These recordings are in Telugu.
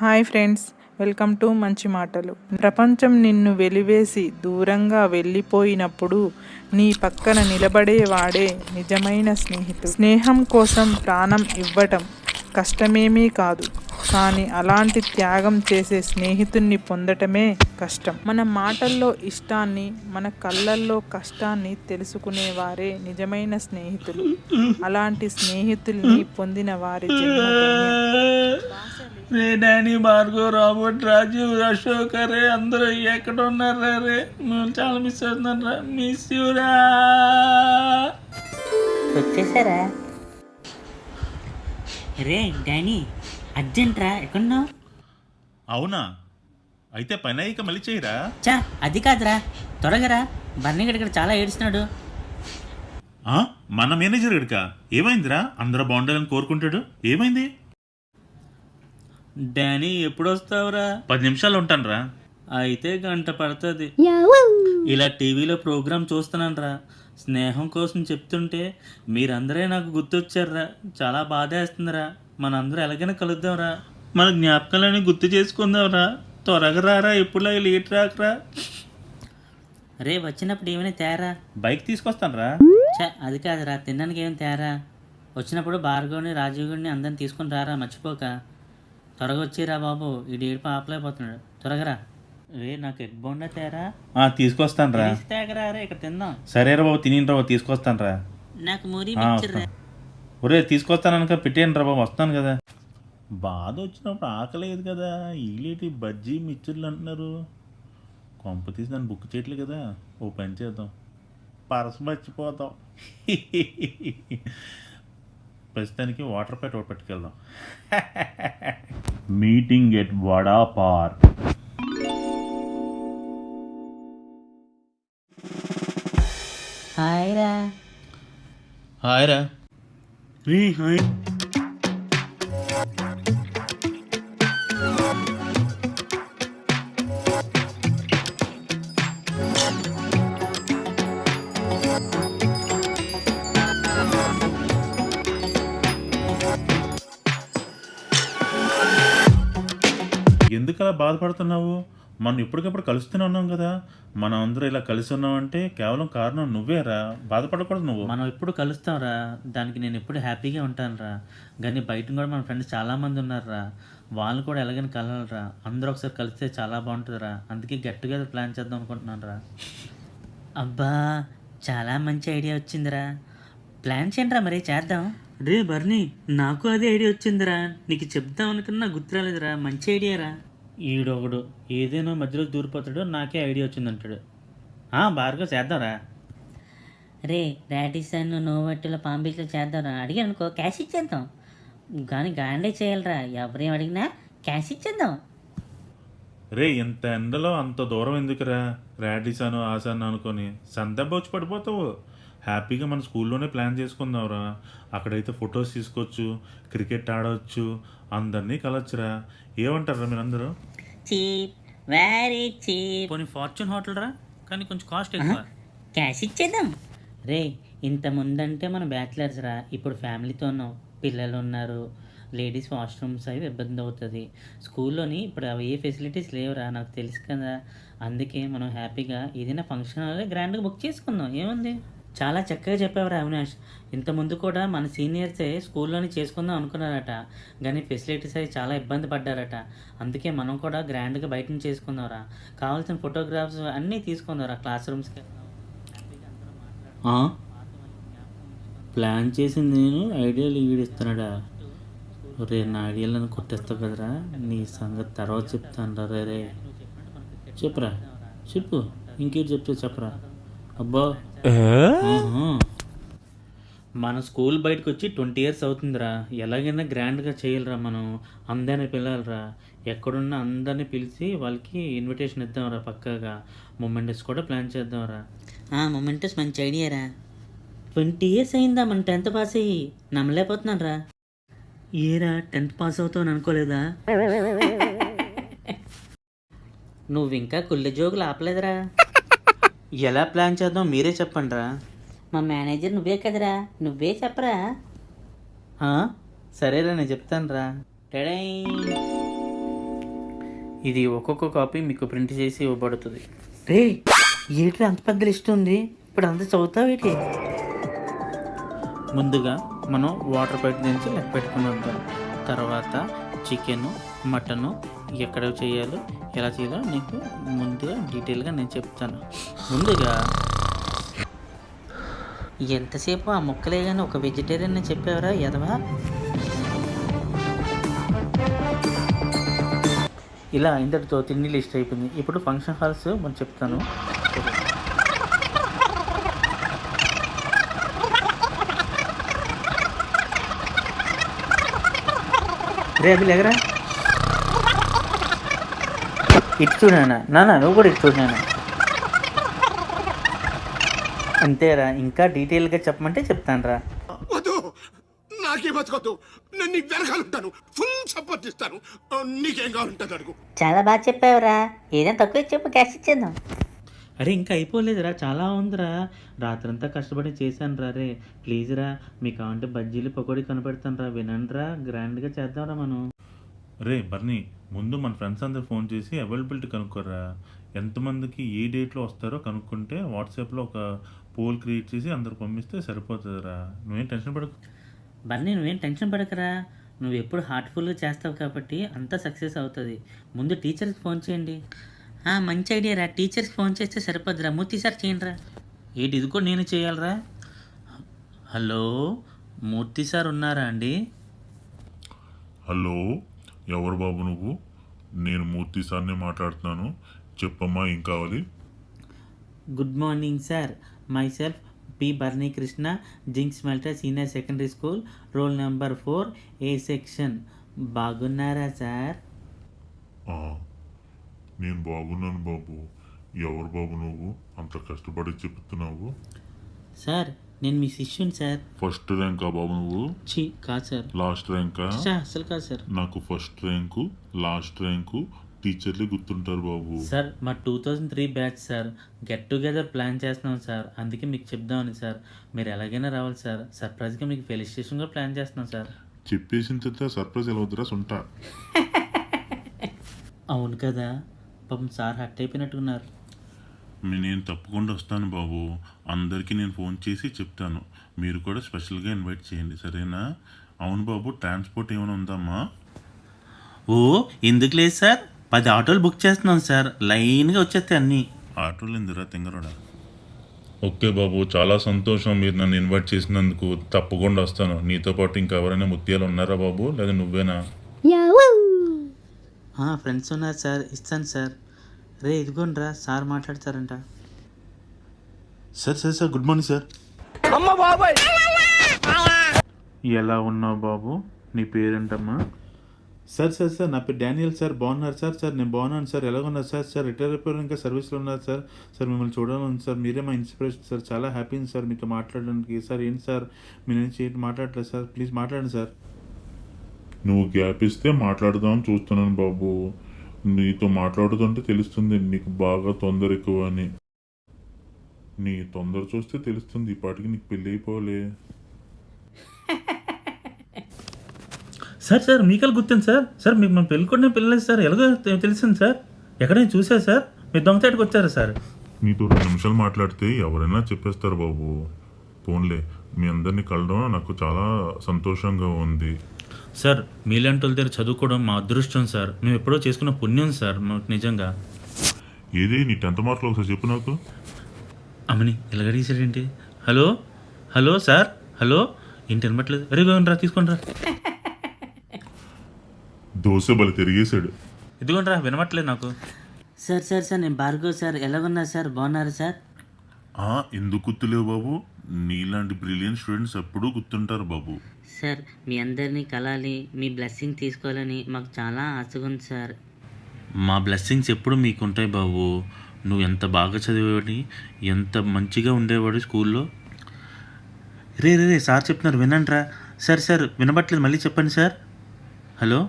హాయ్ ఫ్రెండ్స్, వెల్కమ్ టు మంచి మాటలు. ప్రపంచం నిన్ను వెలివేసి దూరంగా వెళ్ళిపోయినప్పుడు నీ పక్కన నిలబడేవాడే నిజమైన స్నేహితుడు. స్నేహం కోసం ప్రాణం ఇవ్వటం కష్టమేమీ కాదు, కానీ అలాంటి త్యాగం చేసే స్నేహితుణ్ణి పొందటమే కష్టం. మన మాటల్లో ఇష్టాన్ని, మన కళ్ళల్లో కష్టాన్ని తెలుసుకునేవారే నిజమైన స్నేహితులు. అలాంటి స్నేహితుల్ని పొందిన వారి జన్మ రే డానీ, భార్గవ్, రాబర్ట్, రాజు, అశోక్, రే అందరూ ఎక్కడ ఉన్నారా? రే మేము చాలా మిస్ అవుతున్నాం రా. మిస్ యూరా. వచ్చేసారా? రే డానీ, అర్జెంట్ రా, ఎక్కడున్నావు? అవునా? అయితే పని అయ్యాక మళ్ళీ చేయరా? చా, అది కాదురా, త్వరగా రా. బర్నీ ఇక్కడ చాలా ఏడుస్తున్నాడు. మన మేనేజర్ గడిక ఏమైందిరా? అందరూ బాగుండాలని కోరుకుంటాడు, ఏమైంది? డానీ ఎప్పుడు వస్తావురా? 10 నిమిషాలు ఉంటాను రా. అయితే గంట పడుతుంది. ఇలా టీవీలో ప్రోగ్రామ్ చూస్తున్నాను రా. స్నేహం కోసం చెప్తుంటే మీరందరే నాకు గుర్తొచ్చారా. చాలా బాధేస్తుందిరా. మనందరూ ఎలాగైనా కలుద్దాంరా. మన జ్ఞాపకాలని గుర్తు చేసుకుందాంరా. త్వరగా రారా, ఎప్పుడు లేట్ రాకరా. రే వచ్చినప్పుడు ఏమైనా తేరా? బైక్ తీసుకొస్తాను రా. చా, అది కాదురా, తినడానికి ఏమైనా తేరా. వచ్చినప్పుడు భార్గవ్ని, రాజీవ్ గడిని అందరిని తీసుకుని రారా, మర్చిపోక. త్వరగా వచ్చిరా బాబు, ఈ డేట్ ఆపలేకపోతున్నాడు. త్వరగా రా. రే నాకు ఎగ్ బోండా తేరా. తీసుకొస్తాను రా. తేగరా రే, ఇక్కడ తిందాం. సరే రా బాబు, తిని రా బాబు, తీసుకొస్తాను రా. నాకు మూరి మిక్చర్. ఒరే తీసుకొస్తాను అనక పెట్టేయండి రా బాబు, వస్తాను కదా. బాధ వచ్చినప్పుడు ఆకలేదు కదా, ఈలేటి బజ్జీ మిక్చర్లు అంటున్నారు. కొంప తీసి నన్ను బుక్ చేయట్లేదు కదా. ఓ పని చేద్దాం, పరస మర్చిపోతాం. ప్రస్తుతానికి వాటర్ ప్యాట్ ఒకటి పట్టుకెళ్దాం. Meeting at Vada park. Hi రా. హాయ్ రా. రే హాయ్. ఎందుకు అలా బాధపడుతున్నావు? మనం ఇప్పటికప్పుడు కలుస్తూనే ఉన్నాం కదా. మనం అందరూ ఇలా కలిసి ఉన్నామంటే కేవలం కారణం నువ్వేరా. బాధపడకూడదు నువ్వు. మనం ఎప్పుడు కలుస్తాంరా, దానికి నేను ఎప్పుడు హ్యాపీగా ఉంటానురా. కానీ బయట కూడా మన ఫ్రెండ్స్ చాలామంది ఉన్నారురా. వాళ్ళు కూడా ఎలాగైనా కలవాలరా. అందరూ ఒకసారి కలిస్తే చాలా బాగుంటుందిరా. అందుకే గట్టిగా ప్లాన్ చేద్దాం అనుకుంటున్నాను రా. అబ్బా, చాలా మంచి ఐడియా వచ్చిందిరా. ప్లాన్ చేయండిరా, మరి చేద్దాం. రే బర్నీ, నాకు అదే ఐడియా వచ్చిందిరా. నీకు చెప్దాం అనుకున్నా గుర్తు రాలేదురా. మంచి ఐడియారా. ఈడొకడు ఏదైనా మధ్యలో దూరిపోతాడు, నాకే ఐడియా వచ్చిందంటాడు. భార్గవ్ చేద్దాంరా. రే రాడిసన్ నోవెట్టులో పాంబీచ్లో చేద్దాంరా. అడిగాను అనుకో, క్యాష్ ఇచ్చేద్దాం. కానీ గాండే చేయాలరా. ఎవరేం అడిగినా క్యాష్ ఇచ్చేద్దాం. రే ఇంత ఎండలో అంత దూరం ఎందుకురా? రాడిసాను ఆసాను అనుకొని సందర్భొచ్చి పడిపోతావు. హ్యాపీగా మన స్కూల్లోనే ప్లాన్ చేసుకుందాంరా. అక్కడైతే ఫొటోస్ తీసుకోవచ్చు, క్రికెట్ ఆడవచ్చు, అందరినీ కలవచ్చురా. ఏమంటారా మీరందరూ? Cheap, very cheap. పోనీ ఫార్చ్యూన్ హోటల్ రా, కానీ కొంచెం కాస్ట్ ఎక్కువ. క్యాష్ ఇచ్చేద్దాం. రే ఇంత ముందంటే మనం బ్యాచిలర్స్ రా. ఇప్పుడు ఫ్యామిలీతో ఉన్నాం, పిల్లలు ఉన్నారు, లేడీస్ వాష్రూమ్స్ అవి ఇబ్బంది అవుతుంది. స్కూల్లోని ఇప్పుడు అవి ఏ ఫెసిలిటీస్ లేవురా, నాకు తెలుసు కదా. అందుకే మనం హ్యాపీగా ఏదైనా ఫంక్షన్ హాల్ గ్రాండ్గా బుక్ చేసుకుందాం. ఏముంది? చాలా చక్కగా చెప్పావురా అవినాష్. ఇంతకుముందు కూడా మన సీనియర్సే స్కూల్లోనే చేసుకుందాం అనుకున్నారట, కానీ ఫెసిలిటీస్ అవి చాలా ఇబ్బంది పడ్డారట. అందుకే మనం కూడా గ్రాండ్గా బయట నుంచి చేసుకుందాంరా. కావాల్సిన ఫోటోగ్రాఫ్స్ అన్నీ తీసుకుందాంరా. క్లాస్ రూమ్స్కి ప్లాన్ చేసింది నేను, ఐడియాలు ఈడిస్తున్నాడా? రే నా ఐడియాలను కొట్టేస్తావు కదరా. నీ సంగతి తర్వాత చెప్తాను రా. రే చెప్పురా, చెప్పు. ఇంకేటి చెప్తే చెప్పరా. అబ్బా, మన స్కూల్ బయటకు వచ్చి 20 years అవుతుందిరా. ఎలాగైనా గ్రాండ్గా చేయాలిరా. మనం అందరినీ పిలవాలిరా. ఎక్కడున్నా అందరినీ పిలిచి వాళ్ళకి ఇన్విటేషన్ ఇద్దాంరా. పక్కాగా మొమెంటస్ కూడా ప్లాన్ చేద్దాంరా. మొమెంటస్ మంచి ఐడియారా. 20 years అయిందా మన 10th పాస్ అయ్యి? నమ్మలేకపోతున్నాను రా. ఏరా 10th పాస్ అవుతావు అనుకోలేదా? నువ్వు ఇంకా కుళ్ళి జోకులు ఆపలేదురా. ఎలా ప్లాన్ చేద్దాం మీరే చెప్పండి రా. మా మేనేజర్ నువ్వే కదరా, నువ్వే చెప్పరా. సరేరా, నేను చెప్తాను రా. ఇది ఒక్కొక్క కాపీ మీకు ప్రింట్ చేసి ఇవ్వబడుతుంది. రే ఏంటి అంత పెద్ద లిస్ట్ ఉంది, ఇప్పుడు అంత చదువుతావు ఏంటి? ముందుగా మనం వాటర్ పైప్ నుంచి లెక్క పెట్టుకుని వద్దాం. తర్వాత చికెను, మటను ఎక్కడ చేయాలో ఎలా చేయాలో నీకు ముందుగా డీటెయిల్గా నేను చెప్తాను. ముందుగా ఎంతసేపు ఆ ముక్కలే కానీ ఒక వెజిటేరియన్ అని చెప్పావరా ఎదవా? ఇలా ఇంతటితో తిండి లిస్ట్ అయిపోయింది. ఇప్పుడు ఫంక్షన్ హాల్స్ మనం చెప్తాను. రే అవి లేగరా, ఇటు చూడానా నాన్న, నువ్వు కూడా ఇటు చూడానా. అంతేరా, ఇంకా డీటెయిల్గా చెప్పమంటే చెప్తాను రా. వద్దు, నాకే బతకొద్దు. నేను నీ వెనకాలంటాను, ఫుల్ సపోర్ట్ ఇస్తాను. నీకేం కావాలంటుంది అడుగు. చాలా బాగా చెప్పావురా, ఏదైనా తక్కువ చెప్పు, క్యాష్ ఇచ్చేద్దాం. అరే ఇంకా అయిపోలేదురా, చాలా ఉందిరా. రాత్రంతా కష్టపడి చేశాను రా. రే ప్లీజ్ రా, మీకు కావాలంటే బజ్జీలు పకోడీ కనపెడతాను రా, వినండి రా, గ్రాండ్గా చేద్దాంరా మనం. రే బర్నీ, ముందు మన ఫ్రెండ్స్ అందరు ఫోన్ చేసి అవైలబిలిటీ కనుక్కోరా. ఎంతమందికి ఏ డేట్లో వస్తారో కనుక్కుంటే వాట్సాప్లో ఒక పోల్ క్రియేట్ చేసి అందరు పంపిస్తే సరిపోతుందిరా. నువ్వేం టెన్షన్ పడకు. బన్నీ నువ్వేం టెన్షన్ పడకరా, నువ్వు ఎప్పుడు హార్ట్ఫుల్గా చేస్తావు కాబట్టి అంతా సక్సెస్ అవుతుంది. ముందు టీచర్కి ఫోన్ చేయండి. మంచి ఐడియా రా, టీచర్స్కి ఫోన్ చేస్తే సరిపోద్దిరా. మూర్తి సార్ చేయండి రా. ఏంటి ఇది కూడా నేను చేయాలరా? హలో మూర్తి సార్ ఉన్నారా అండి? హలో, ఎవరు బాబు నువ్వు? నేను మూర్తి సార్ని మాట్లాడుతున్నాను. చెప్పమ్మా, ఏం కావాలి? Good morning sir, myself P Barni Krishna, zinc smelter senior secondary school, roll number 4 A section. బాగున్నారా సార్? ఆ, నేను బాగున్నాను బాబు. ఎవరు బాబు నువ్వు అంత కష్టపడి చెప్తున్నావు? సార్ నేను మీ శిష్యుని సార్. ఫస్ట్ ర్యాంకా బాబు నువ్వు? కాదు సార్. లాస్ట్ ర్యాంకా? అసలు కాదు సార్. నాకు ఫస్ట్ ర్యాంకు, లాస్ట్ ర్యాంకు టీచర్లే గుర్తుంటారు బాబు. సార్ మా 2003 batch sir, get together plan చేస్తున్నాం సార్, అందుకే మీకు చెప్దామని సార్. మీరు ఎలాగైనా రావాలి సార్, సర్ప్రైజ్గా మీకు ఫెలిసిటేషన్ కూడా ప్లాన్ చేస్తున్నాం సార్. చెప్పేసిన తర్వాత సర్ప్రైజ్ ఎలా వద్దురా సొంట. అవును కదా, పాపం సార్ హట్ అయిపోయినట్టున్నారు. నేను తప్పకుండా వస్తాను బాబు. అందరికీ నేను ఫోన్ చేసి చెప్తాను. మీరు కూడా స్పెషల్గా ఇన్వైట్ చేయండి, సరేనా? అవును బాబు, ట్రాన్స్పోర్ట్ ఏమైనా ఉందమ్మా? ఓ ఎందుకు లేదు సార్, 10 ఆటోలు బుక్ చేస్తున్నాం సార్, లైన్గా వచ్చేస్తాయి అన్నీ. ఆటోలు ఎందురా తింగరోడా? ఓకే బాబు, చాలా సంతోషం మీరు నన్ను ఇన్వైట్ చేసినందుకు. తప్పకుండా వస్తాను. నీతో పాటు ఇంకా ఎవరైనా ముత్యాలు ఉన్నారా బాబు, లేదా నువ్వేనా? ఫ్రెండ్స్ ఉన్నారు సార్, ఇస్తాను సార్. రే ఇదిగోండి రా, సార్ మాట్లాడతారంట. Sir good morning sir. ఎలా ఉన్నావు బాబు? నీ పేరేంటమ్మా? సార్ నా పేరు డానియల్ సార్. బాగున్నారు సార్? నేను బాగున్నాను సార్. ఎలాగున్నారు సార్? రిటైర్ అయిపోయారు, ఇంకా సర్వీస్లో ఉన్నారు సార్ మిమ్మల్ని చూడాలని సార్. మీరే మా ఇన్స్పిరేషన్ సార్. చాలా హ్యాపీ సార్ మీతో మాట్లాడడానికి. సార్ ఏంటి సార్ మీ నుంచి ఏంటి మాట్లాడలేదు సార్? ప్లీజ్ మాట్లాడండి సార్. నువ్వు గ్యాప్ ఇస్తే మాట్లాడదామని చూస్తున్నాను బాబు. నీతో మాట్లాడుతుంటే తెలుస్తుంది నీకు బాగా తొందర ఎక్కువ అని. నీ తొందర చూస్తే తెలుస్తుంది, ఈ పాటికి నీకు పెళ్ళి అయిపోలే. సార్ మీకల్ గుర్తుంది సార్ మీకు మన పెళ్ళి కూడా పిల్లలేదు సార్, ఎలాగో తెలిసింది సార్, ఎక్కడైనా చూసారు సార్, మీరు దొంగతేటికి వచ్చారా సార్? నీతో 2 నిమిషాలు మాట్లాడితే ఎవరైనా చెప్పేస్తారు బాబు. ఫోన్లే, మీ అందరినీ కలవడం నాకు చాలా సంతోషంగా ఉంది. సార్ మీలాంటి వాళ్ళ దగ్గర చదువుకోవడం మా అదృష్టం సార్, మేము ఎప్పుడో చేసుకున్న పుణ్యం సార్ మాకు నిజంగా. ఏది నీ 10th మార్కులు ఒకసారి చెప్పు నాకు. అమ్మని ఇలాగడిసారేంటి? హలో సార్, హలో ఏంటి అనట్లేదు? అరే రా తీసుకోండి రా. దోశ బలి తిరిగేశాడు. ఇదిగోండి రా, వినమట్లేదు నాకు. సార్ నేను భార్గవ్ సార్, ఎలాగున్నారు సార్? బాగున్నారు సార్? ఎందుకు గుర్తులేవు బాబు? నీలాంటి బ్రిలియంట్ స్టూడెంట్స్ ఎప్పుడూ గుర్తుంటారు బాబు. సార్ మీ అందరినీ కలాలి, మీ బ్లెస్సింగ్ తీసుకోవాలని మాకు చాలా ఆశగా ఉంది సార్. మా బ్లెస్సింగ్స్ ఎప్పుడు మీకు ఉంటాయి బాబు. నువ్వు ఎంత బాగా చదివేవాడి, ఎంత మంచిగా ఉండేవాడు స్కూల్లో. రే సార్ చెప్తున్నారు వినండి రా. సార్ వినబట్లేదు, మళ్ళీ చెప్పండి సార్. హలో.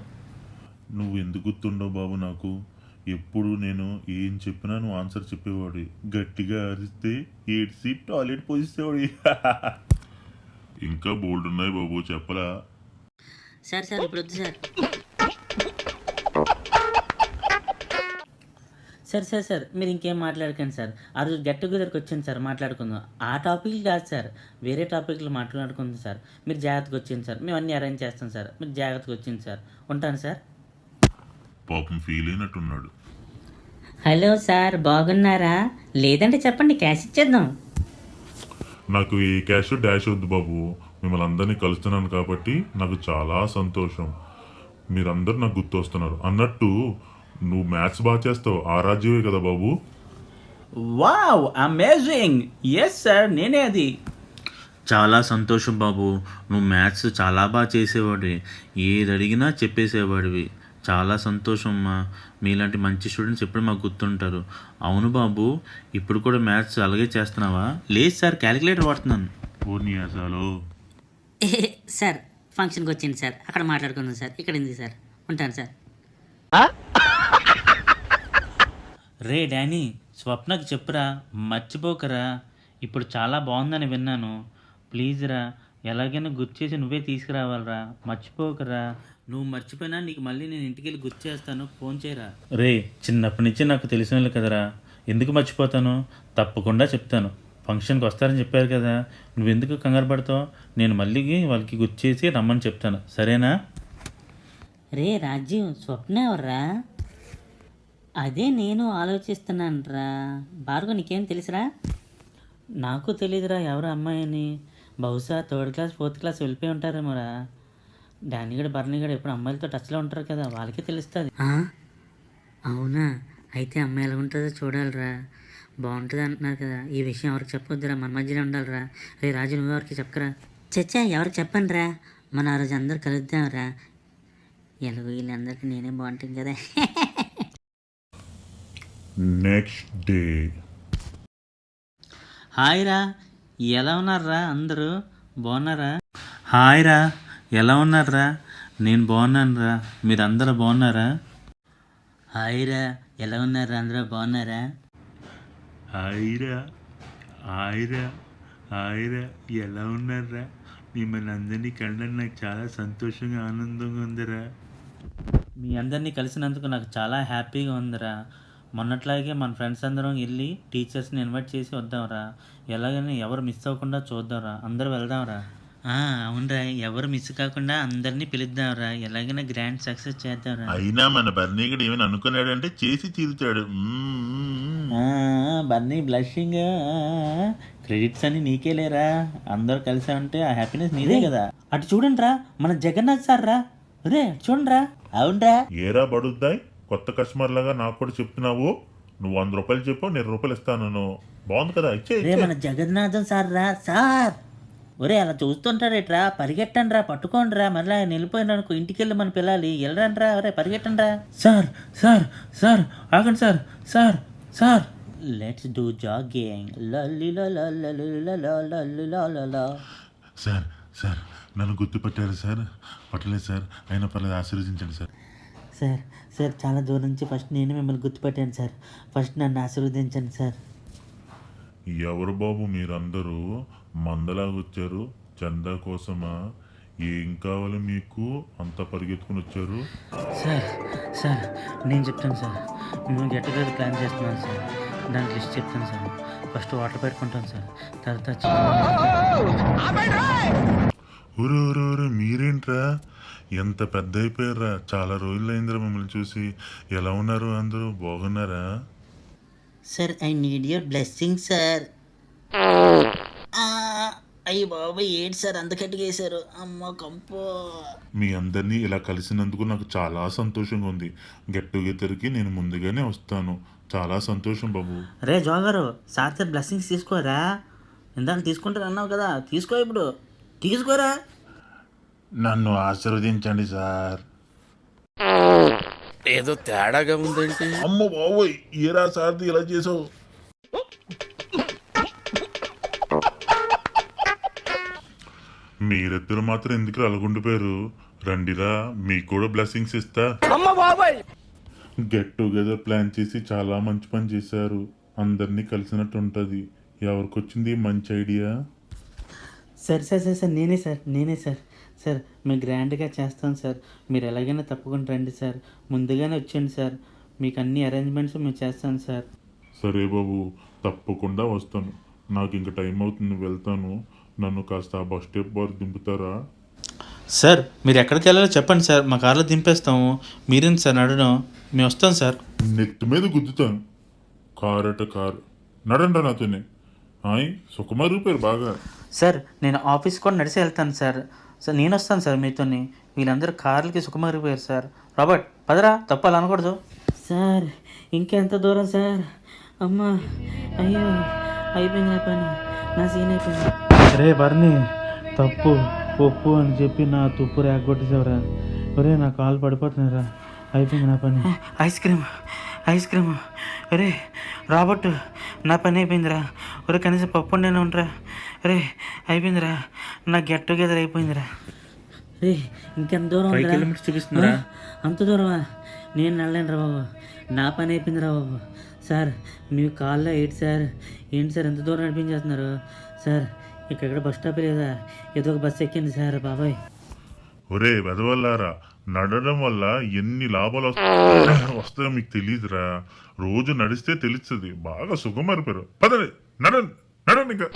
నువ్వు ఎందుకు గుర్తుండవు బాబు నాకు? ఎప్పుడు నేను ఏం చెప్పినా నువ్వు ఆన్సర్ చెప్పేవాడు. గట్టిగా అరిస్తే ఏడ్చి టాయిలెట్ పోసేవాడు. ఇంకా బోల్డ్ ఉన్నాయి బాబు, చెప్పరా? సార్ ఇప్పుడు వద్దు సార్. సార్ మీరు ఇంకేం మాట్లాడకండి సార్. ఆ రోజు గెట్ టుగెదర్కి వచ్చాను సార్, మాట్లాడుకుందాం. ఆ టాపిక్లు కాదు సార్, వేరే టాపిక్లు మాట్లాడుకుందాం సార్. మీరు జాగ్రత్తగా వచ్చింది సార్, మేము అన్నీ అరేంజ్ చేస్తాం సార్. మీరు జాగ్రత్తగా వచ్చింది సార్. ఉంటాను సార్. పాపం ఫీల్ అయినట్టున్నాడు. హలో సార్, బాగున్నారా? లేదంటే చెప్పండి, క్యాష్ ఇచ్చేద్దాం. నాకు ఈ క్యాష్ డాష్ వద్దు బాబు. మిమ్మల్ని అందరినీ కలుస్తున్నాను కాబట్టి నాకు చాలా సంతోషం. మీరందరూ నాకు గుర్తొస్తున్నారు. అన్నట్టు నువ్వు మ్యాథ్స్ బాగా చేస్తావు, ఆరాధ్యవే కదా బాబు. Wow, amazing. ఎస్ సార్, నేనే అది. చాలా సంతోషం బాబు, నువ్వు మ్యాథ్స్ చాలా బాగా చేసేవాడివి, ఏది అడిగినా చెప్పేసేవాడివి. చాలా సంతోషం అమ్మా. మీలాంటి మంచి స్టూడెంట్స్ ఎప్పుడు మాకు గుర్తుంటారు. అవును బాబు, ఇప్పుడు కూడా మ్యాథ్స్ అలాగే చేస్తున్నావా? లేదు సార్, క్యాలిక్యులేటర్ వాడుతున్నాను. ఓ అసలు సార్ ఫంక్షన్కి వచ్చింది సార్, అక్కడ మాట్లాడుకుందాం సార్. ఇక్కడ ఉంది సార్. ఉంటాను సార్. రే డానీ, స్వప్నకు చెప్పురా, మర్చిపోకరా. ఇప్పుడు చాలా బాగుందని విన్నాను. ప్లీజ్ రా, ఎలాగైనా గుర్తు చేసి నువ్వే తీసుకురావాలరా, మర్చిపోకరా. నువ్వు మర్చిపోయినా నీకు మళ్ళీ నేను ఇంటికి వెళ్ళి గుర్తు చేస్తాను, ఫోన్ చేయరా. రే, చిన్నప్పటి నుంచి నాకు తెలిసిన వాళ్ళు కదరా, ఎందుకు మర్చిపోతాను? తప్పకుండా చెప్తాను. ఫంక్షన్కి వస్తారని చెప్పారు కదా, నువ్వెందుకు కంగారు పడతావు? నేను మళ్ళీ వాళ్ళకి గుర్తు చేసి రమ్మని చెప్తాను, సరేనా? రే రాజీవ్, స్వప్న ఎవర్రా? అదే నేను ఆలోచిస్తున్నాను రా. భార్గవ్, నీకేం తెలుసురా? నాకు తెలీదురా ఎవరు అమ్మాయి అని. బహుశా 3rd క్లాస్ 4th క్లాస్ వెళ్ళిపోయి ఉంటారేమోరా. డానీగడ్ బర్నీగడ్ ఎప్పుడు అమ్మాయిలతో టచ్లో ఉంటారు కదా, వాళ్ళకే తెలుస్తుంది. అవునా? అయితే అమ్మాయి ఎలా ఉంటుందో చూడాలిరా. బాగుంటుంది అంటున్నారు కదా, ఈ విషయం ఎవరికి చెప్పొద్దురా, మన మధ్యలో ఉండాలిరా. రే రాజు, నువ్వు ఎవరికి చెప్పకరా. చచ్చా, ఎవరికి చెప్పండి రా. మన ఆ రోజు అందరు కలుద్దాంరా. ఎలాగో వీళ్ళందరికీ నేనే బాగుంటుంది కదా. Next day. హాయ్ రా, ఎలా ఉన్నారా అందరూ? బాగున్నారా? హాయ్ రా, ఎలా ఉన్నారా? నేను బాగున్నాను రా, మీరందరూ బాగున్నారా? హాయ్ రా, ఎలా ఉన్నారు? అందరూ బాగున్నారా? హాయిరా హాయిరా హాయిరా, ఎలా ఉన్నారా? మిమ్మల్ని అందరినీ కలడం నాకు చాలా సంతోషంగా ఆనందంగా ఉందిరా. మీ అందరినీ కలిసినందుకు నాకు చాలా హ్యాపీగా ఉందిరా. మొన్నట్లాగే మన ఫ్రెండ్స్ అందరం వెళ్ళి టీచర్స్ని ఇన్వైట్ చేసి వద్దాంరా. ఎలాగైనా ఎవరు మిస్ అవ్వకుండా చూద్దాంరా, అందరూ వెళ్దాంరా. అవునరా, ఎవరు మిస్ కాకుండా అందరినీ పిలుద్దాంరా. ఎలాగైనా గ్రాండ్ సక్సెస్ చేద్దాంరా. అయినా మన బర్నీగడు ఏమైనా అనుకున్నాడంటే చేసి తీరుతాడు. బన్నీ బ్లషింగ్. క్రెడిట్స్ అన్ని నీకే లేరా, అందరూ కలిసా ఉంటే ఆ హ్యాపీనెస్ నీదే కదా. అటు చూడండి రా, మన జగన్నాథ్ సార్ రా. రే చూడండిరా. అవునరా. ఏరా బడుద్దాయి, కొత్త కస్టమర్ లాగా నాకు కూడా చెప్తున్నావు. నువ్వు 100 రూపాయలు చెప్పు, నేను రూపాయలు ఇస్తాను. బాగుంది కదా, ఇచ్చే. రే మన జగన్నాథం సార్ రా. సార్, ఒరే అలా చూస్తుంటారేట్రా, పరిగెట్టండి రా, పట్టుకోండి రా. మళ్ళీ ఆయన వెళ్ళిపోయిన అనుకో, ఇంటికి వెళ్ళి మన పిల్లాలి. వెళ్ళరండి రా, ఒరే పరిగెట్టండి రా. సార్ సార్ సార్ ఆగండి sir. Sir sir, let's do jogging. Sir sir, నన్ను గుర్తుపట్టారు సార్? పట్టలేదు సార్, అయినా పర్లేదు, ఆశీర్వదించండి సార్. సార్ సార్, చాలా దూరం నుంచి ఫస్ట్ నేను మిమ్మల్ని గుర్తుపట్టాను సార్. ఫస్ట్ నన్ను ఆశీర్వదించండి సార్. ఎవరు బాబు మీరందరూ మందలాగా వచ్చారు? చందా కోసమా? ఏం కావాలి మీకు? అంత పరిగెత్తుకుని వచ్చారు? సార్ సార్, నేను చెప్తాను సార్. మేము గెట్ టుగెదర్ ప్లాన్ చేస్తున్నాను సార్. దానికి లిస్ట్ చెప్తాను సార్. ఫస్ట్ వాటర్ పెట్టుకుంటాను సార్, తర్వాత ఊరు మీరేంట్రా ఎంత పెద్ద అయిపోయారా? చాలా రోజులు అయిందిరా మిమ్మల్ని చూసి. ఎలా ఉన్నారు? అందరూ బాగున్నారా? Sir, I need your blessing sir. అయ్యి బాబు, ఏంటి సార్ అంత గట్టిగా వేశారు? అమ్మ కంపో. మీ అందరినీ ఇలా కలిసినందుకు నాకు చాలా సంతోషంగా ఉంది. గెట్ టుగెదర్కి నేను ముందుగానే వస్తాను. చాలా సంతోషం బాబు. రే జోగారు, సార్ సార్ బ్లెస్సింగ్స్ తీసుకోరా. ఇందాక తీసుకుంటారు అన్నావు కదా, తీసుకో ఇప్పుడు, తీసుకోరా. నన్ను ఆశీర్వదించండి సార్. ఏదో తేడాగా ఉందేంటి? అమ్మ బాబోయ్, ఏరా సార్ది ఇలా చేసావు? మీరిద్దరు మాత్రం ఎందుకు అలగుండిపోయారు? రండిరా, మీకు కూడా బ్లెస్సింగ్స్ ఇస్తా. గెట్ టుగెదర్ ప్లాన్ చేసి చాలా మంచి పని చేశారు. అందరినీ కలిసినట్టు ఉంటుంది. ఎవరికి వచ్చింది మంచి idea? Sir sir sir sir నేనే సార్. సార్ మేము గ్రాండ్గా చేస్తాం సార్. మీరు ఎలాగైనా తప్పకుండా రండి సార్. ముందుగానే వచ్చేయండి సార్. మీకు అన్ని అరేంజ్మెంట్స్ మేము చేస్తాను సార్. సరే బాబు, తప్పకుండా వస్తాను. నాకు ఇంకా టైం అవుతుంది, వెళ్తాను. నన్ను కాస్త ఆ బస్ స్టాప్ వరకు దింపుతారా? సార్ మీరు ఎక్కడికి వెళ్ళాలో చెప్పండి సార్, మా కార్లో దింపేస్తాము. మీరేంటి సార్ నడడం? మేము వస్తాం సార్. నెత్తి మీద గుద్దుతాను. కారట కారు. నడండి నాతోనే. హాయ్, సుకుమార్ రూపారు బాగా. సార్ నేను ఆఫీస్ కూడా నడిచి వెళ్తాను సార్. సార్ నేను వస్తాను సార్ మీతోని. వీళ్ళందరూ కార్లకి సుఖమారిపోయారు సార్. రాబర్ట్ పదరా, తప్పాలి అనకూడదు. సార్ ఇంకెంత దూరం సార్? అమ్మా, అయ్యో, అయిపోయింది నా పని, నా సీన్ అయిపోయింది. రే బర్ని, తప్పు ఒప్పు అని చెప్పి నా తుప్పు రేగొట్టేసావురా. ఒరే నా కాలు పడిపోతున్నారా, అయిపోయింది నా పని. ఐస్ క్రీమ్ ఒరే రాబర్ట్, నా పని అయిపోయిందిరా. ఒరే కనీసం పప్పు నేను ఉండరా. ఒరే అయిపోయిందిరా, నా గెట్ టుగెదర్ అయిపోయిందిరా. రే ఇంకెంత దూరం ఉందిరా? 5 కిలోమీటర్స్ చూపిస్తుందిరా. అంత దూరమా? నేను వెళ్ళలేను రా బాబు, నా పని అయిపోయింది రా బాబు. సార్ మీ కాల్లో ఏంటి సార్ ఎంత దూరం నడిపించేస్తున్నారు సార్? ఇక్కడ బస్ స్టాప్ లేదా? ఏదో ఒక బస్సు ఎక్కింది సార్ బాబాయ్. ఒరే వెదవల్లారా, నడడం వల్ల ఎన్ని లాభాలు వస్తాయో మీకు తెలియదురా. రోజు నడిస్తే తెలుస్తుంది. బాగా సుఖమరిపోయారు. పదండి, నడండి నడండి ఇంకా.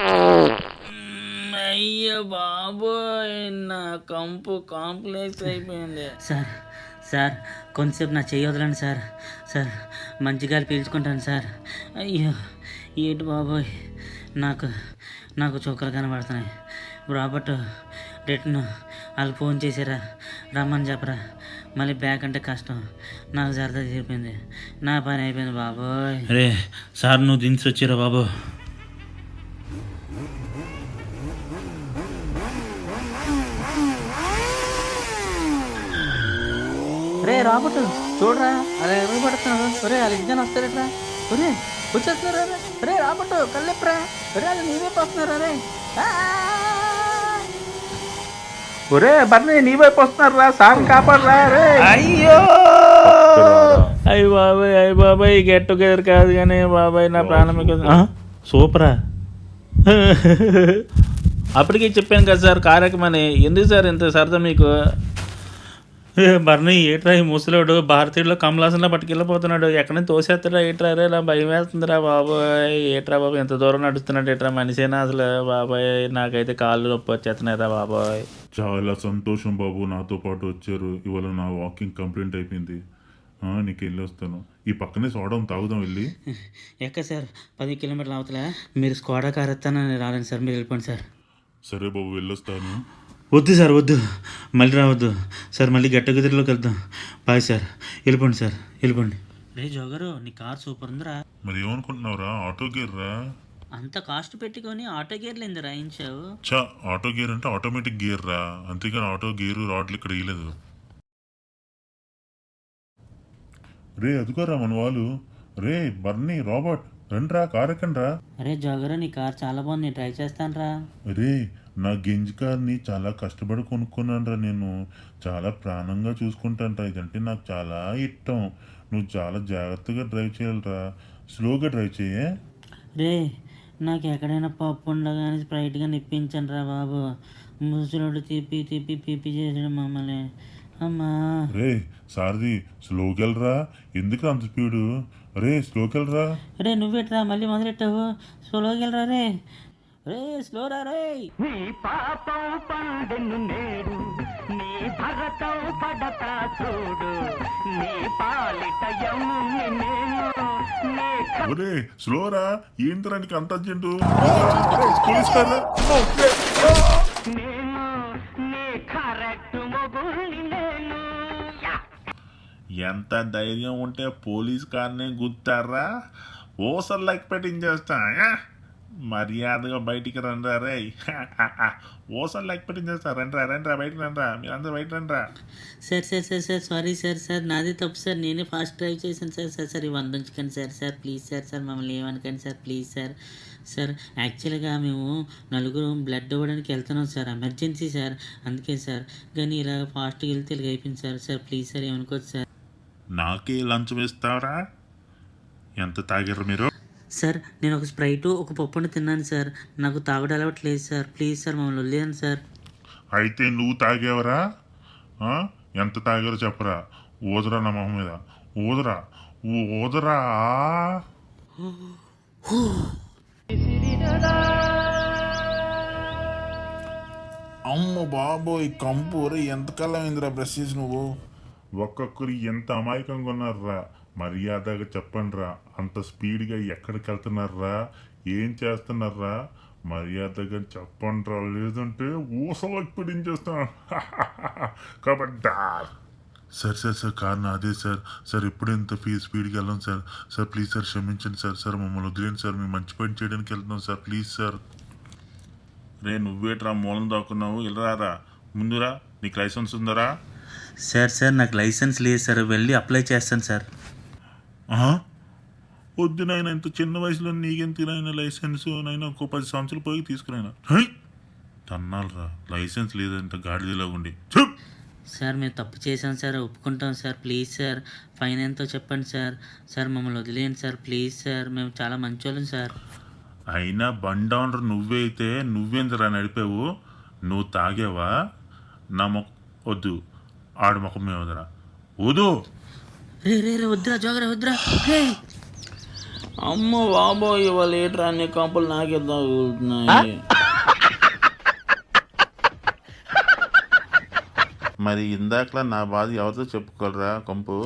అయ్యో బాబోయ్, నా కంపు కాంప్లెక్స్ అయిపోయింది. సార్ కొంతసేపు నా చెయ్యి వదలండి సార్. మంచి గాలి పీల్చుకుంటాను సార్. అయ్యో ఏంటి బాబోయ్, నాకు చొక్కలు కనబడుతున్నాయి. రాబర్ట్ రిటర్న్ వాళ్ళు ఫోన్ చేసారా, రమ్మని చెప్పరా. మళ్ళీ బ్యాక్ అంటే కష్టం. నాకు సరదా తీరిపోయింది, నా పని అయిపోయింది బాబోయ్. అరే సార్ నువ్వు దించి వచ్చిరా బాబు. రే రాబర్ట్ చూడరా, అలా ఎవరు పడుతున్నాడు? ఒరే వాళ్ళు ఇద్దరు వస్తారట్రా. ఒరే వచ్చేస్తున్నారా? రే రాబర్ట్ కళ్ళెప్పరా. ఒరే వాళ్ళు నీవే వస్తున్నారా? రే ఒరే బర్ని నీ వైపు వస్తున్నారా, సార్ కాపాడరా. రే అయ్యో అయ్య బాబాయ్ గెట్ టుగెదర్ కాదు కానీ బాబాయ్ నా ప్రాణం. సూపరా. అప్పటికే చెప్పాను కదా సార్ కార్యక్రమని. ఎందుకు సార్ ఇంత సరదా మీకు? బర్ని ఏట్రా ఈ ముసలోడు భారతీయుల్లో కమలాసంలో పట్టుకెళ్ళిపోతున్నాడు. ఎక్కడి నుంచి తోసేస్తాడా ఏట్రా? రే నా భయం వేస్తుందిరా బాబాయ్. ఏట్రా బాబాయ్ ఎంత దూరం నడుస్తున్నాడు ఏట్రా మనిషేనా అసలు? బాబాయ్ నాకైతే కాళ్ళు నొప్పి వచ్చేస్తున్నాయిరా బాబాయ్. చాలా సంతోషం బాబు, నాతో పాటు వచ్చారు. ఇవాళ నా వాకింగ్ కంప్లీట్ అయిపోయింది. నీకు వెళ్ళి వస్తాను. ఈ పక్కనే సోడా తాగుదాం వెళ్ళి. ఎక్క సార్ 10 కిలోమీటర్లు అవతల మీరు స్కోడా కార్ ఎత్తానని రాలేను సార్, మీరు వెళ్ళిపోండి సార్. సరే బాబు వెళ్ళొస్తాను. వద్దు సార్ వద్దు, మళ్ళీ రావద్దు సార్. మళ్ళీ గట్టగదిలోకి వెళ్దాం. బాయ్ సార్, వెళ్ళిపోండి సార్, వెళ్ళిపోండి. రే జోగరు నీ కార్ సూపర్ ఉందిరా. మరి ఏమనుకుంటున్నావురా, ఆటో గేర్ రా? అంత కాస్ట్ పెట్టుకొని ఆటో గేర్లు ఎందుకు రాయించావు? ఆటో గేర్ అంటే ఆటోమేటిక్ గేర్ రా, అంతేగాని ఆటో గేరు రాడ్లు ఇక్కడ వేయలేదు. రే అదుకోరా మన వాళ్ళు. రే బర్నీ, రాబర్ట్ రండిరా, కార్ ఎక్కండి రా. అరే జోగరు నీ కార్ చాలా బాగుంది, నేను ట్రై చేస్తాను రా. రే నా గెంజ్ కార్ని చాలా కష్టపడి కొనుక్కున్నాను రా. నేను చాలా ప్రాణంగా చూసుకుంటాను రా. ఇదంటే నాకు చాలా ఇష్టం. నువ్వు చాలా జాగ్రత్తగా డ్రైవ్ చేయాలిరా, స్లోగా డ్రైవ్ చేయే. రే నాకు ఎక్కడైనా పప్పు ఉండగానే స్ప్రైట్గా నిప్పించండి రా బాబు. ముసలోడు తిప్పి పిప్పి చేసాడు మమ్మల్ని. అమ్మా రే సారది, స్లోకి వెళ్ళరా. ఎందుకు అంత స్పీడు? రే స్లోకి వెళ్ళరా. రే నువ్వెట్రా మళ్ళీ మొదలెట్టావు? స్లోకి వెళ్ళరా రే. రే స్లోరా రే. నీ పాపం పండెను నేడు, నీ భరతం పడతా చూడు, నీ పాలిట యముని నేను. ఒరే స్లోరా, ఏంటరా నీకు అంత అర్జెంటు? పోలీస్ కారా? ఎంత ధైర్యం ఉంటే పోలీస్ కార్నే గుర్తారా? ఓసర్ లెక్క పెట్టించేస్తా. మర్యాదగా బయటికి రండ్రా రే. ఓసర్ లెక్క పెట్టించేస్తా. రండ్రా బయటికి రండ్రా, మీరందరూ బయట రండ్రా. సార్ సారీ సార్ నాది తప్పు సార్, నేనే ఫాస్ట్ డ్రైవ్ చేశాను సార్ ఇవి వందించకండి సార్ ప్లీజ్ సార్ మమ్మల్ని ఏమనకండి సార్ ప్లీజ్ సార్ యాక్చువల్గా మేము నలుగురు బ్లడ్ ఇవ్వడానికి వెళ్తున్నాం సార్, ఎమర్జెన్సీ సార్, అందుకే సార్. కానీ ఇలా ఫాస్ట్గా వెళ్తే ఇలా అయిపోయింది సార్ ప్లీజ్ సార్ ఏమనుకోవచ్చు సార్. నాకే లంచం ఇస్తావరా? ఎంత తాగారు మీరు? సార్ నేను ఒక స్ప్రైటు ఒక పప్పుని తిన్నాను సార్, నాకు తాగడం అలవాట్లేదు సార్, ప్లీజ్ సార్ మమ్మల్ని వదిలేయండి సార్. అయితే నువ్వు తాగేవరా? ఎంత తాగారో చెప్పరా. ఊదరా నా మొహం మీద, ఊదరా. అమ్మ బాబోయ్ కంపు రే ఎంతకాలం అయిందిరా బ్రష్ చేసి నువ్వు. ఒక్కొక్కరు ఎంత అమాయకంగా ఉన్నారా. మర్యాదగా చెప్పండిరా, అంత స్పీడ్గా ఎక్కడికి వెళ్తున్నారా, ఏం చేస్తున్నారా, మర్యాదగా చెప్పండిరా, లేదంటే ఊసలో పిడించేస్తాను. కబడ్డార్. సార్ సార్ సార్ కారు నాదే సార్. సార్ ఎప్పుడు ఎంత స్పీడ్గా వెళ్ళాం సార్. సార్ ప్లీజ్ సార్ క్షమించండి సార్. సార్ మమ్మల్ని వదిలేండి సార్, మేము మంచి పని చేయడానికి వెళ్తున్నాం సార్, ప్లీజ్ సార్. రే నువ్వేట్రా మూలం దాక్కున్నావు, వెళ్ళరారా ముందురా. నీకు లైసెన్స్ ఉందరా? సార్ నాకు లైసెన్స్ లేదు సార్, వెళ్ళి అప్లై చేస్తాను సార్. వద్దు నాయన, ఇంత చిన్న వయసులో నీకెంత నాయన లైసెన్స్, నైనా ఒక 10 సంవత్సరాలు పోయి తీసుకురాయన. తన్నాలరా, లైసెన్స్ లేదంట గాడిదలా ఉండి. సార్ మేము తప్పు చేసాం సార్, ఒప్పుకుంటాం సార్, ప్లీజ్ సార్ ఫైన్ ఎంతో చెప్పండి సార్. సార్ మమ్మల్ని వదిలేయండి సార్, ప్లీజ్ సార్, మేము చాలా మంచోళ్ళం సార్. అయినా బండి ఓనర్ నువ్వే అయితే నువ్వేంతరా నడిపావు? నువ్వు తాగేవా? నా వద్దు, ఆడు ముఖం మీద వదరా, వద్దు. రే రే రే వద్దురా జోగరా వద్దురా. రే అమ్మ బాబోయ్, ఇవాళ ఏట్రా అన్ని కంపులు నాకే తగులుతున్నాయి. మరి ఇందాకలా నా బాధ ఎవరితో చెప్పుకోలేరా కంపు?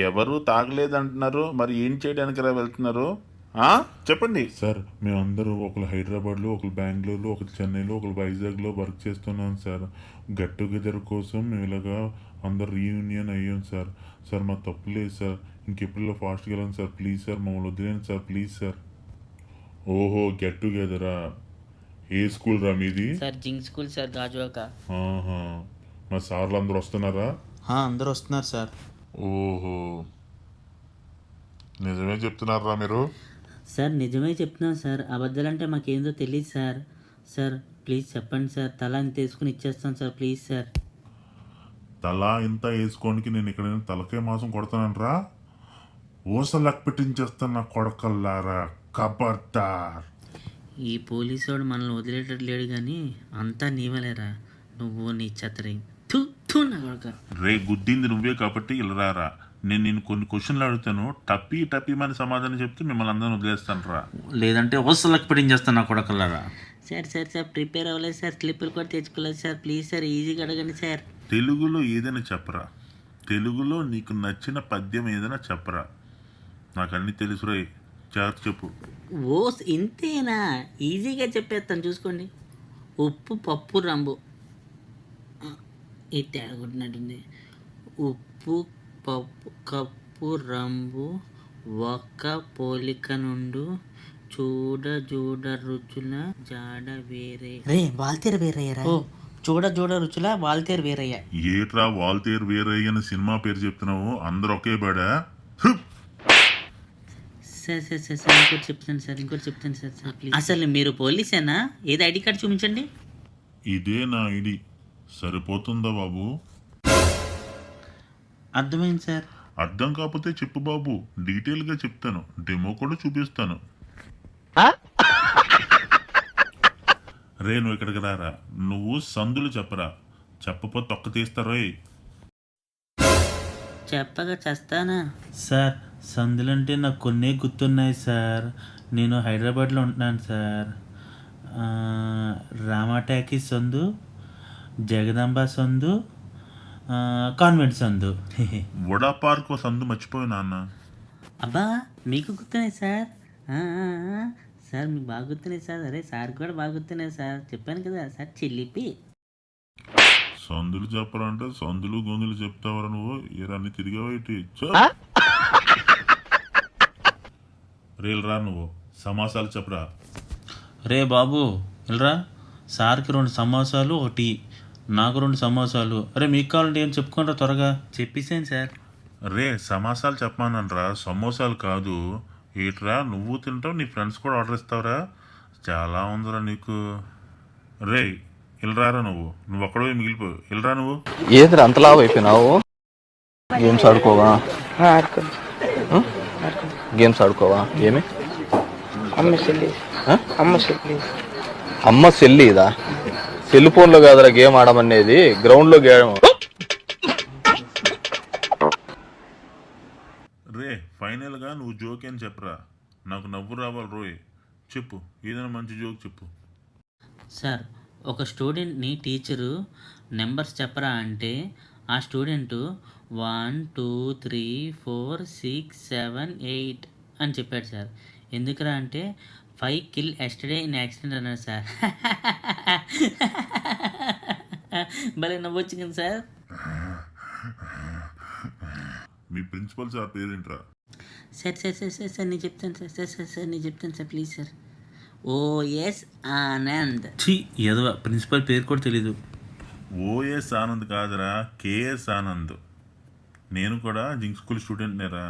ఎవరు తాగలేదంటున్నారు, మరి ఏం చేయడానికి రా వెళ్తున్నారు చెప్పండి. సార్ మేమందరూ ఒకరు హైదరాబాద్లో, ఒకరు బెంగళూరులో, ఒకరు చెన్నైలో, ఒకరు వైజాగ్లో వర్క్ చేస్తున్నాం సార్. గెట్ టుగెదర్ కోసం మేము ఇలాగా అందరు రీయూనియన్ అయ్యాం సార్. సార్ మా తప్పు లేదు సార్, ఇంకెప్పుడు ఫాస్ట్గా వెళ్ళాను సార్, ప్లీజ్ సార్ మమ్మల్ని వదిలేండి సార్, ప్లీజ్ సార్. ఓహో గెట్ టుగెదరా, ఏ స్కూల్ రా మీది? సార్ జింగ్ స్కూల్ సార్, గాజువాక. మా సార్లు అందరూ వస్తున్నారా? అందరూ వస్తున్నారు సార్. ఓహో నిజమే చెప్తున్నారా మీరు? సార్ నిజమే చెప్తున్నాం సార్, అబద్ధాలంటే మాకేందో తెలియదు సార్. సార్ ప్లీజ్ చెప్పండి సార్, తల ఇంత తీసుకుని ఇచ్చేస్తాను సార్, ప్లీజ్ సార్. తలా ఇంత వేసుకోనికి నేను ఇక్కడ తలకే మాసం కొడతానరా, ఊసలక్ పెట్టించేస్తాను నా కొడకల్లారా, కబర్దార్. ఈ పోలీసోడు మనల్ని వదిలేటట్టు లేడు కానీ అంతా నీవలేరా, నువ్వు నీ చతరి. నా కొడక రే గుద్దింది నువ్వే కాబట్టి ఇల్లరారా. నేను నేను కొన్ని క్వశ్చన్లు అడుగుతాను, టప్పి మన సమాధానం చెప్తే మిమ్మల్ని అందరిని వదిలేస్తాను రా, లేదంటే వస్తలకు పెట్టించేస్తాను నా కొడకల్లారా. సార్ సార్ సార్ ప్రిపేర్ అవ్వలేదు సార్, స్లిప్పులు కూడా తెచ్చుకోలేదు సార్, ప్లీజ్ సార్ ఈజీగా అడగండి సార్. తెలుగులో ఏదైనా చెప్పరా, తెలుగులో నీకు నచ్చిన పద్యం ఏదైనా చెప్పరా, నాకు అన్నీ తెలుసు రా, జాగ్రత్త చెప్పు. ఓ ఇంతేనా, ఈజీగా చెప్పేస్తాను చూసుకోండి. ఉప్పు పప్పు రంబు, ఇది తేగొట్టినట్టుంది. ఉప్పు పప్పు కప్పు రంబు ఒక్క పోలిక నుండు, చూడ చూడ రుచుల జాడ వేరే. రే వాల్తేరు వేరయ్యారా? ఓ చూడ చూడ రుచుల వాల్తేరు వేరయ్యా. ఏట్రా వాల్తేరు వేరయ్య అని సినిమా పేరు చెప్తున్నావు, అందరు ఒకే బడా. సార్ సార్ సార్ సార్ ఇంకోటి చెప్తాను సార్, ఇంకోటి చెప్తాను సార్ సార్ ప్లీజ్. అసలు మీరు పోలీసేనా? ఏది ఐడి కార్డు చూపించండి. ఇదే నా ఐడి, సరిపోతుందా బాబు? అర్థమైంది సార్. అర్థం కాకపోతే చెప్పు బాబు, డీటెయిల్గా చెప్తాను, డెమో కూడా చూపిస్తాను. రే నువ్వు ఇక్కడికి రారా, నువ్వు సందులు చెప్పరా, చెప్పపోతే తొక్క తీస్తారోయ్. చెప్పగా చేస్తానా సార్ సందులంటే నాకు కొన్ని గుర్తున్నాయి సార్. నేను హైదరాబాద్లో ఉంటున్నాను సార్. రామాటాకి సందు, జగదాంబ సందు, కాన్వెంట్ సందు. వడా పార్క్ సందు మర్చిపోయి నాన్న. అబ్బా మీకు గుర్తున్నాయి సార్. సార్ మీకు బాగా గుర్తున్నాయి సార్. అరే సార్ కూడా బాగా గుర్తున్నాయి సార్, చెప్పాను కదా సార్ చిల్లిపి. సందులు చెప్పరంటే సందులు గొంతులు చెప్తావరా నువ్వు, ఏరన్నీ తిరిగావేటి? రేలురా నువ్వు, సమాసాలు చెప్పరా. రే బాబు వెళ్ళరా, సార్కి 2 సమోసాలు, ఒకటి నాకు 2 సమోసాలు. అరే మీకు కావాలంటే ఏం చెప్పుకుంటా త్వరగా. చెప్పేసాను సార్. రే సమాసాలు చెప్పమానరా, సమోసాలు కాదు. ఏట్రా నువ్వు తింటావు, నీ ఫ్రెండ్స్ కూడా ఆర్డర్ ఇస్తావురా, చాలా ఉందిరా నీకు. రే వెళ్ళరారా నువ్వు ఒక్కడో మిగిలిపోవు, వెళ్ళరా నువ్వు. ఏదిరా అంతలా అయిపోయినావు? గేమ్స్ ఆడుకోవా? గేమ్స్ ఆడుకోవా? ఏమి అమ్మ సెల్లి ఇదా? సెల్ ఫోన్లో కాదురా గేమ్ ఆడమనేది, గ్రౌండ్లో గేమ్. రే ఫైనల్గా నువ్వు జోక్ అని చెప్పరా, నాకు నవ్వు రావాలి రోయ్. చెప్పు, ఏదైనా మంచి జోక్ చెప్పు. సార్, ఒక స్టూడెంట్ని టీచరు నెంబర్స్ చెప్పరా అంటే ఆ స్టూడెంట్ 1 2 3 4 6 7 8 అని చెప్పాడు సార్. ఎందుకురా అంటే 5 కిల్ ఎస్టర్డే ఇన్ యాక్సిడెంట్ అన్నాడు సార్. భలే నవ్వొచ్చింది సార్. మీ ప్రిన్సిపల్ సార్ పేరేంట్రా? Sir sir sir sir sir నేను చెప్తాను సార్ సార్ సార్ సార్ నేను చెప్తాను sir please sir. O S Anand. ఛీ ఎదవ, ప్రిన్సిపల్ పేరు కూడా తెలీదు. ఓఎస్ ఆనంద్ కాదురా, కేఎస్ ఆనంద్. నేను కూడా జింక్ స్కూల్ స్టూడెంట్నేరా,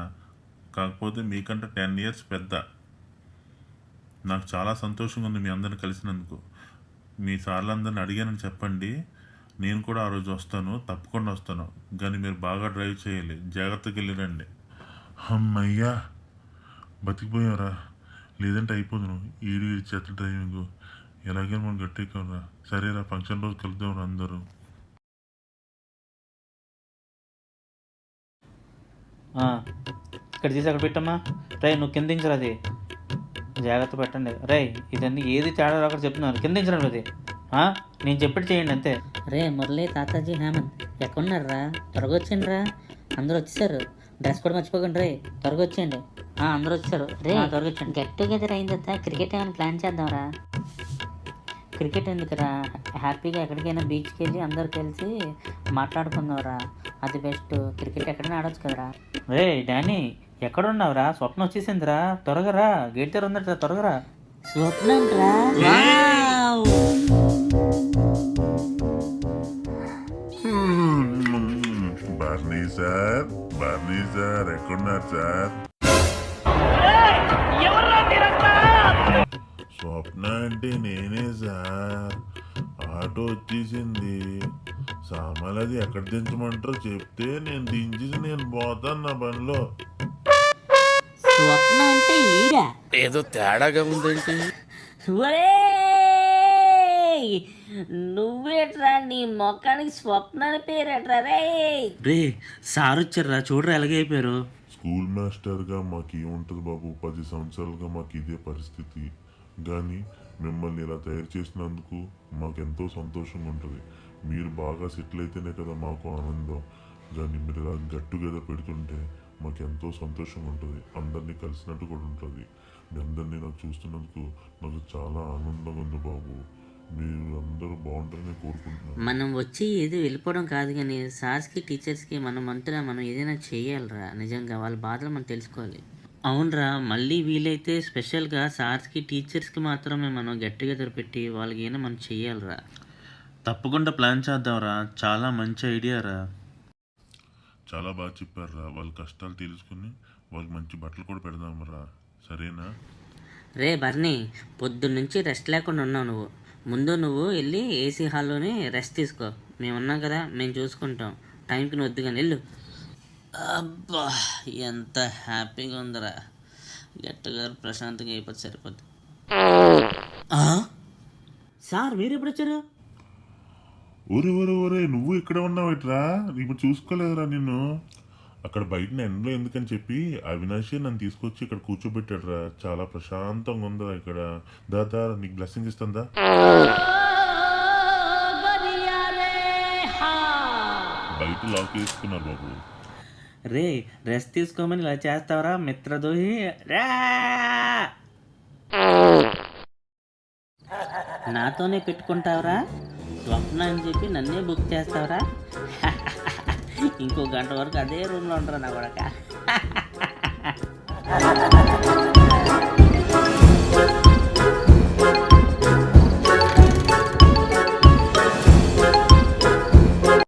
కాకపోతే మీకంటే 10 years పెద్ద. నాకు చాలా సంతోషంగా ఉంది మీ అందరిని కలిసినందుకు. మీ సార్లందరిని అడిగానని చెప్పండి, నేను కూడా ఆ రోజు వస్తాను, తప్పకుండా వస్తాను. కానీ మీరు బాగా డ్రైవ్ చేయాలి, జాగ్రత్తగా వెళ్ళిరండి. అమ్మయ్యా బతికిపోయారా, లేదంటే అయిపోదును. ఈడు చేత డ్రైవింగ్ ఎలాగైనా మనం గట్టెక్కరా. సరేరా, ఫంక్షన్ రోజు కలుద్దాం అందరూ. ఇక్కడ తీసి అక్కడ పెట్టమ్మా. రై నువ్వు కింద దించరు, అది జాగ్రత్త పెట్టండి. రై ఇదన్నీ ఏది తేడా అక్కడ చెప్తున్నారు, కింద దించడం అది. నేను చెప్పిట్టు చేయండి అంతే. రే మురళి, తాతాజీ, హేమంత్ ఎక్కడున్నారా? త్వరగా వచ్చేయండి రా. అందరూ వచ్చేసారు. డ్రెస్ కూడా మర్చిపోకండి రే, త్వరగా వచ్చేయండి. అందరూ వచ్చారు రే, త్వరగా వచ్చేయండి. గెట్ టుగెదర్ అయిన తర్వాత క్రికెట్ ఏమైనా ప్లాన్ చేద్దాంరా. క్రికెట్ ఎందుకురా, హ్యాపీగా ఎక్కడికైనా బీచ్కి వెళ్ళి అందరు కలిసి మాట్లాడుకుందాంరా, అది బెస్ట్. క్రికెట్ ఎక్కడైనా ఆడొచ్చు కదరా. రే డానీ, ఎక్కడున్నావురా? స్వప్నం వచ్చేసిందిరా, త్వరగా రా, గేట్ దగ్గర ఉందట, త్వరగా రా. స్వప్నం రా. బర్నీ సార్ ఎక్కడున్నారు సార్? స్వప్న అంటే నేనే సార్. ఆటో వచ్చేసింది, సామాన్లు ఎక్కడ దించమంటారో చెప్తే నేను దించేసి నేను పోతాను నా బండిలో. స్వప్న అంటే ఈడా? ఏదో తేడాగా ఉందేంటి? నువ్వేట్రా, నీ మొక్కానికి స్వప్న అని పేరేట్రా రే? రే సార్ వచ్చారా, చూడరా ఎలాగే అయిపోయారు. స్కూల్ మాస్టర్గా మాకు ఏముంటుంది బాబు, 10 సంవత్సరాలుగా మాకు ఇదే పరిస్థితి. కానీ మిమ్మల్ని ఇలా తయారు చేసినందుకు మాకెంతో సంతోషంగా ఉంటుంది. మీరు బాగా సెటిల్ అయితేనే కదా మాకు ఆనందం. కానీ మీరు ఇలా గెట్ టుగెదర్ పెడుతుంటే మాకెంతో సంతోషంగా ఉంటుంది, అందరినీ కలిసినట్టు కూడా ఉంటుంది. మీ అందరినీ నాకు చూస్తున్నందుకు నాకు చాలా ఆనందంగా ఉంది బాబు. మీరు అందరూ బాగుంటారని కోరుకుంటున్నాను. మనం వచ్చి ఏది వెళ్ళిపోవడం కాదు, కానీ సార్స్కి టీచర్స్కి మనం అంతటా మనం ఏదైనా చేయాలిరా. నిజంగా వాళ్ళ బాధలు మనం తెలుసుకోవాలి. అవునరా, మళ్ళీ వీలైతే స్పెషల్గా సార్స్కి టీచర్స్కి మాత్రమే మనం గెట్ టుగెదర్ పెట్టి వాళ్ళకి ఏమైనా మనం చెయ్యాలిరా. తప్పకుండా ప్లాన్ చేద్దాంరా, చాలా మంచి ఐడియా రా. చాలా బాగా చెప్పారురా. వాళ్ళ కష్టాలు తెలుసుకుని వాళ్ళకి మంచి బట్టలు కూడా పెడదాంరా, సరేనా? రే బర్నీ, పొద్దున్నుంచి రెస్ట్ లేకుండా ఉన్నావు నువ్వు. ముందు నువ్వు వెళ్ళి ఏసీ హాల్లోనే రెస్ట్ తీసుకో. మేము ఉన్నాం కదా, మేము చూసుకుంటాం. టైంకి నువ్వు వద్దు కానీ వెళ్ళు. అబ్బా ఎంత హ్యాపీగా ఉందిరా. గట్టిగా ప్రశాంతంగా అయిపోతే సరిపోద్ది. సార్ మీరు ఎప్పుడు వచ్చారు? ఒరే నువ్వు ఇక్కడ ఉన్నావు ఇట్రా, ఇప్పుడు చూసుకోలేదురా నిన్ను. అక్కడ బయట ఎండలో ఎందుకని చెప్పి అవినాషి నన్ను తీసుకొచ్చి ఇక్కడ కూర్చోబెట్టాడురా. చాలా ప్రశాంతంగా ఉందా ఇక్కడ. దాదా నీకు బ్లెస్సింగ్ ఇస్తుందా? బయట లాక్ వేసుకున్నారు బాబు. రే రెస్ట్ తీసుకోమని ఇలా చేస్తావరా మిత్రదోహి రా. నాతోనే పెట్టుకుంటావురా? స్వప్న అని చెప్పి నన్నే బుక్ చేస్తావురా? ఇంకో గంట వరకు అదే రూమ్లో ఉంటారా నా కొడక.